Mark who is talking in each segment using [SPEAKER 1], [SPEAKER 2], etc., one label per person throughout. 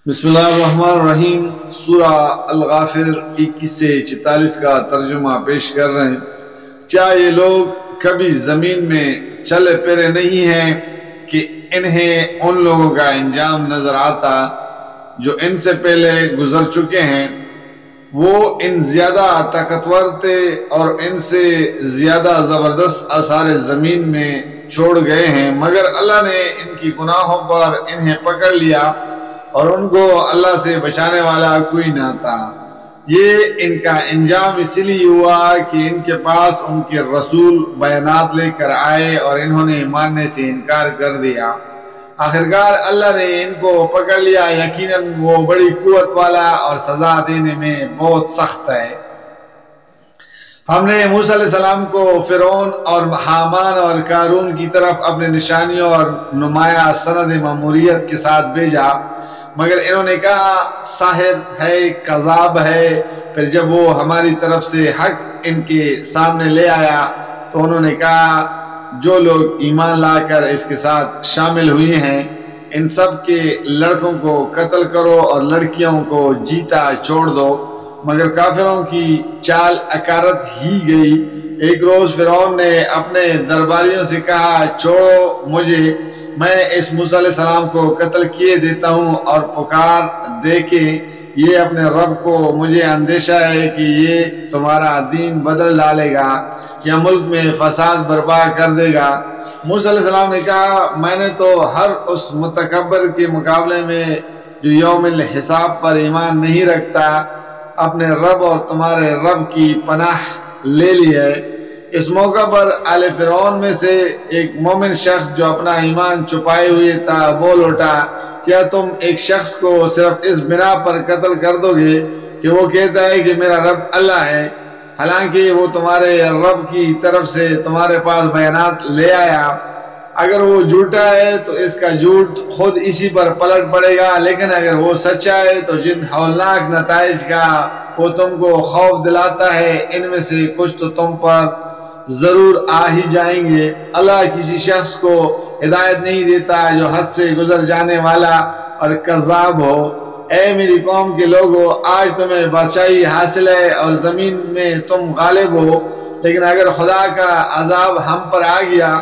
[SPEAKER 1] بسم اللہ الرحمن الرحیم۔ سورہ الغافر 21 سے 46 کا ترجمہ پیش کر رہے ہیں۔ کیا یہ لوگ کبھی زمین میں چلے پھرے نہیں ہیں کہ انہیں ان لوگوں کا انجام نظر آتا جو ان سے پہلے گزر چکے ہیں؟ وہ ان زیادہ طاقتور تھے اور ان سے زیادہ زبردست آثار زمین میں چھوڑ گئے ہیں، مگر اللہ نے ان کی گناہوں پر انہیں پکڑ لیا اور ان کو اللہ سے بچانے والا کوئی نہ تھا۔ یہ ان کا انجام اس لیے ہوا کہ ان کے پاس ان کے رسول بیانات لے کر آئے اور انہوں نے ماننے سے انکار کر دیا۔ آخرکار اللہ نے ان کو پکڑ لیا، یقیناً وہ بڑی قوت والا اور سزا دینے میں بہت سخت ہے۔ ہم نے موسیٰ علیہ السلام کو فرعون اور حامان اور قارون کی طرف اپنے نشانیوں اور نمایاں سند ماموریت کے ساتھ بھیجا، مگر انہوں نے کہا ساحر ہے، کذاب ہے۔ پھر جب وہ ہماری طرف سے حق ان کے سامنے لے آیا تو انہوں نے کہا جو لوگ ایمان لا کر اس کے ساتھ شامل ہوئے ہیں ان سب کے لڑکوں کو قتل کرو اور لڑکیوں کو جیتا چھوڑ دو، مگر کافروں کی چال اکارت ہی گئی۔ ایک روز فرعون نے اپنے درباریوں سے کہا چھوڑو مجھے، میں اس موسیٰ علیہ السلام کو قتل کیے دیتا ہوں اور پکار دے کہ یہ اپنے رب کو، مجھے اندیشہ ہے کہ یہ تمہارا دین بدل ڈالے گا یا ملک میں فساد برپا کر دے گا۔ موسیٰ علیہ السلام نے کہا میں نے تو ہر اس متکبر کے مقابلے میں جو یوم الحساب پر ایمان نہیں رکھتا اپنے رب اور تمہارے رب کی پناہ لے لی ہے۔ اس موقع پر آل فرعون میں سے ایک مومن شخص جو اپنا ایمان چھپائے ہوئے تھا بول اٹھا، کیا تم ایک شخص کو صرف اس بنا پر قتل کر دو گے کہ وہ کہتا ہے کہ میرا رب اللہ ہے، حالانکہ وہ تمہارے رب کی طرف سے تمہارے پاس بیانات لے آیا؟ اگر وہ جھوٹا ہے تو اس کا جھوٹ خود اسی پر پلٹ پڑے گا، لیکن اگر وہ سچا ہے تو جن ہولناک نتائج کا وہ تم کو خوف دلاتا ہے ان میں سے کچھ تو تم پر ضرور آ ہی جائیں گے۔ اللہ کسی شخص کو ہدایت نہیں دیتا جو حد سے گزر جانے والا اور کذاب ہو۔ اے میری قوم کے لوگو، آج تمہیں بادشاہی حاصل ہے اور زمین میں تم غالب ہو، لیکن اگر خدا کا عذاب ہم پر آ گیا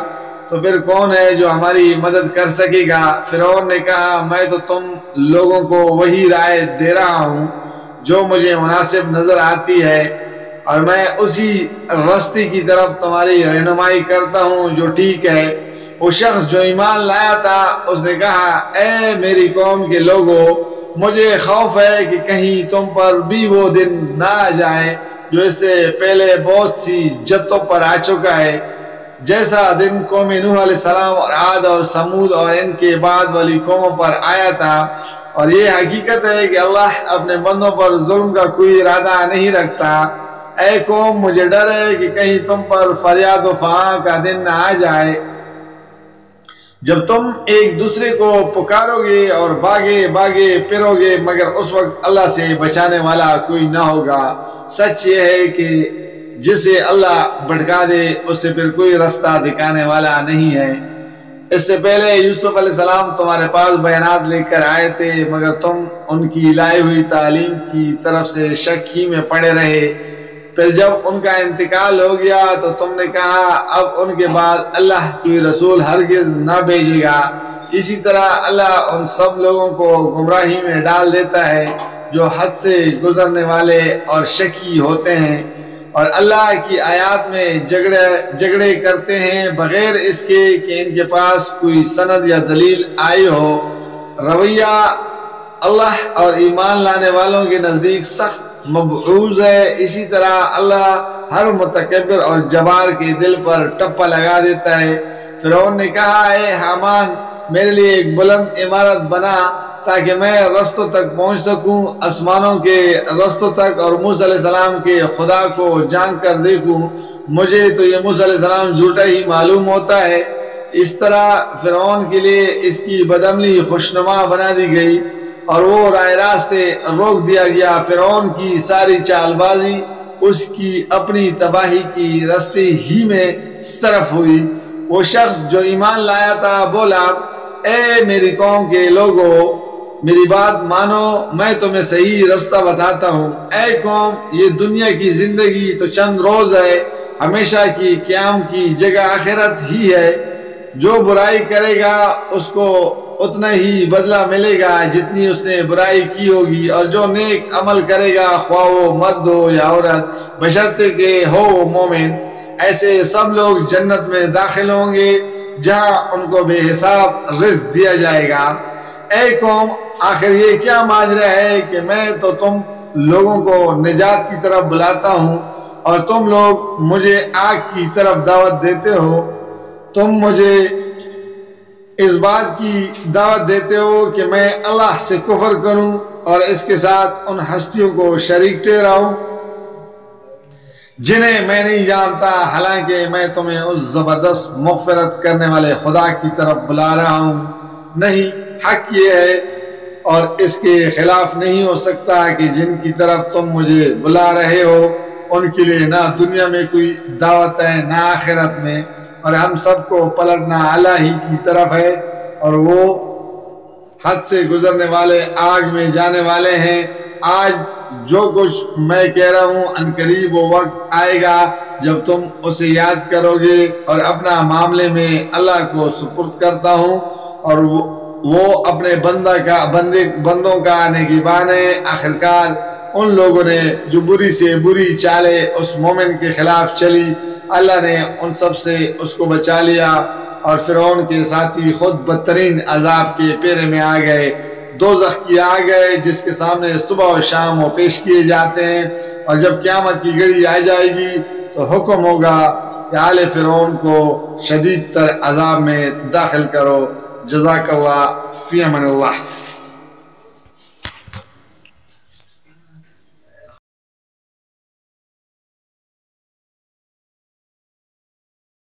[SPEAKER 1] تو پھر کون ہے جو ہماری مدد کر سکے گا؟ فرعون نے کہا میں تو تم لوگوں کو وہی رائے دے رہا ہوں جو مجھے مناسب نظر آتی ہے، اور میں اسی راستے کی طرف تمہاری رہنمائی کرتا ہوں جو ٹھیک ہے۔ وہ شخص جو ایمان لایا تھا اس نے کہا اے میری قوم کے لوگو، مجھے خوف ہے کہ کہیں تم پر بھی وہ دن نہ آ جائے جو اس سے پہلے بہت سی جدوں پر آ چکا ہے، جیسا دن قوم نوح علیہ السلام اور عاد اور سمود اور ان کے بعد والی قوموں پر آیا تھا۔ اور یہ حقیقت ہے کہ اللہ اپنے بندوں پر ظلم کا کوئی ارادہ نہیں رکھتا۔ اے قوم، مجھے ڈر ہے کہ کہیں تم پر فریاد و فغاں کا دن نہ آ جائے جب تم ایک دوسرے کو پکارو گے اور باگے پھرو گے، مگر اس وقت اللہ سے بچانے والا کوئی نہ ہوگا۔ سچ یہ ہے کہ جسے اللہ بھٹکا دے اس سے پھر کوئی رستہ دکھانے والا نہیں ہے۔ اس سے پہلے یوسف علیہ السلام تمہارے پاس بیانات لے کر آئے تھے، مگر تم ان کی لائی ہوئی تعلیم کی طرف سے شک ہی میں پڑے رہے۔ پھر جب ان کا انتقال ہو گیا تو تم نے کہا اب ان کے بعد اللہ کوئی رسول ہرگز نہ بھیجے گا۔ اسی طرح اللہ ان سب لوگوں کو گمراہی میں ڈال دیتا ہے جو حد سے گزرنے والے اور شکی ہوتے ہیں اور اللہ کی آیات میں جھگڑے کرتے ہیں بغیر اس کے کہ ان کے پاس کوئی سند یا دلیل آئی ہو۔ رویہ اللہ اور ایمان لانے والوں کے نزدیک سخت مبعوض ہے، اسی طرح اللہ ہر متکبر اور جبار کے دل پر ٹپا لگا دیتا ہے۔ فرعون نے کہا اے حامان، میرے لیے ایک بلند عمارت بنا تاکہ میں رستوں تک پہنچ سکوں، آسمانوں کے رستوں تک، اور موسیٰ علیہ السلام کے خدا کو جان کر دیکھوں۔ مجھے تو یہ موسیٰ علیہ السلام جھوٹا ہی معلوم ہوتا ہے۔ اس طرح فرعون کے لیے اس کی بدعملی خوشنما بنا دی گئی اور وہ راہ راست سے روک دیا گیا۔ فرعون کی ساری چال بازی اس کی اپنی تباہی کی رستے ہی میں صرف ہوئی۔ وہ شخص جو ایمان لایا تھا بولا اے میری قوم کے لوگو، میری بات مانو، میں تمہیں صحیح رستہ بتاتا ہوں۔ اے قوم، یہ دنیا کی زندگی تو چند روز ہے، ہمیشہ کی قیام کی جگہ آخرت ہی ہے۔ جو برائی کرے گا اس کو اتنا ہی بدلہ ملے گا جتنی اس نے برائی کی ہوگی، اور جو نیک عمل کرے گا خواہ وہ مرد ہو یا عورت، بشرطے کہ ہو وہ مومن، ایسے سب لوگ جنت میں داخل ہوں گے جہاں ان کو بے حساب رزق دیا جائے گا۔ اے قوم، آخر یہ کیا ماجرا ہے کہ میں تو تم لوگوں کو نجات کی طرف بلاتا ہوں اور تم لوگ مجھے آگ کی طرف دعوت دیتے ہو۔ تم مجھے اس بات کی دعوت دیتے ہو کہ میں اللہ سے کفر کروں اور اس کے ساتھ ان ہستیوں کو شریک ٹھہراؤں جنہیں میں نہیں جانتا، حالانکہ میں تمہیں اس زبردست مغفرت کرنے والے خدا کی طرف بلا رہا ہوں۔ نہیں، حق یہ ہے اور اس کے خلاف نہیں ہو سکتا کہ جن کی طرف تم مجھے بلا رہے ہو ان کے لیے نہ دنیا میں کوئی دعوت ہے نہ آخرت میں، اور ہم سب کو پلٹنا اللہ ہی کی طرف ہے، اور وہ حد سے گزرنے والے آگ میں جانے والے ہیں۔ آج جو کچھ میں کہہ رہا ہوں ان قریب وہ وقت آئے گا جب تم اسے یاد کرو گے، اور اپنا معاملے میں اللہ کو سپرد کرتا ہوں، اور وہ اپنے بندوں کا نگہبان ہے۔ آخرکار ان لوگوں نے جو بری سے بری چالیں اس مومن کے خلاف چلی، اللہ نے ان سب سے اس کو بچا لیا، اور فرعون کے ساتھی خود بدترین عذاب کے پیرے میں آ گئے، دوزخ کی آ گئے جس کے سامنے صبح و شام وہ پیش کیے جاتے ہیں، اور جب قیامت کی گھڑی آ جائے گی تو حکم ہوگا کہ آل فرعون کو شدید تر عذاب میں داخل کرو۔ جزاک اللہ، فی امان اللہ۔